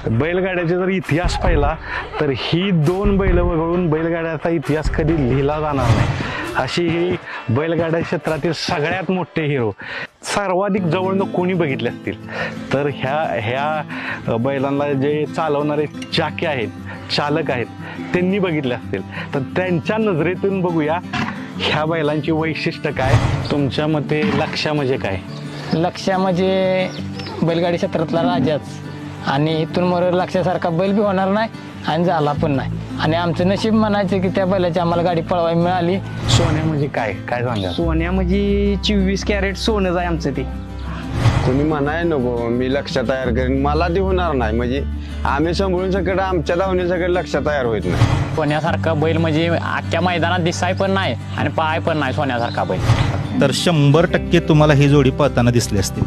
बैलगाड्याचा जर इतिहास पाहिला तर ही दोन बैल वगळून बैलगाड्याचा इतिहास कधी लिहिला जाणार नाही, अशी ही बैलगाड्या क्षेत्रातील सगळ्यात मोठे हिरो सर्वाधिक जवळनं कोणी बघितले असतील तर ह्या बैलांना जे चालवणारे चाके आहेत, चालक आहेत, त्यांनी बघितले असतील. तर त्यांच्या नजरेतून बघूया ह्या बैलांची वैशिष्ट्य काय. तुमच्या मते लक्ष्या म्हणजे काय? लक्ष्या म्हणजे बैलगाडी क्षेत्रातला राजाच, आणि इथून मोर लक्ष्यासारखा बैल बी होणार नाही आणि झाला पण नाही. आणि आमचं नशीब म्हणायचं की त्या बैलाची आम्हाला गाडी पळवायला मिळाली. सोन्या म्हणजे काय काय सांगा? सोन्या म्हणजे 24 कॅरेट सोनंच आहे आमचं ते. कोणी म्हणाय नको मी लक्ष तयार करेन, मला ते होणार नाही. म्हणजे आम्ही सांभाळून सगळं आमच्या धावणीसाठी लक्ष तयार होत नाही. सोन्यासारखा बैल म्हणजे अख्ख्या मैदानात दिसाय पण नाही आणि पाहाय पण नाही सोन्यासारखा बैल. तर 100% तुम्हाला ही जोडी पळताना दिसली असते.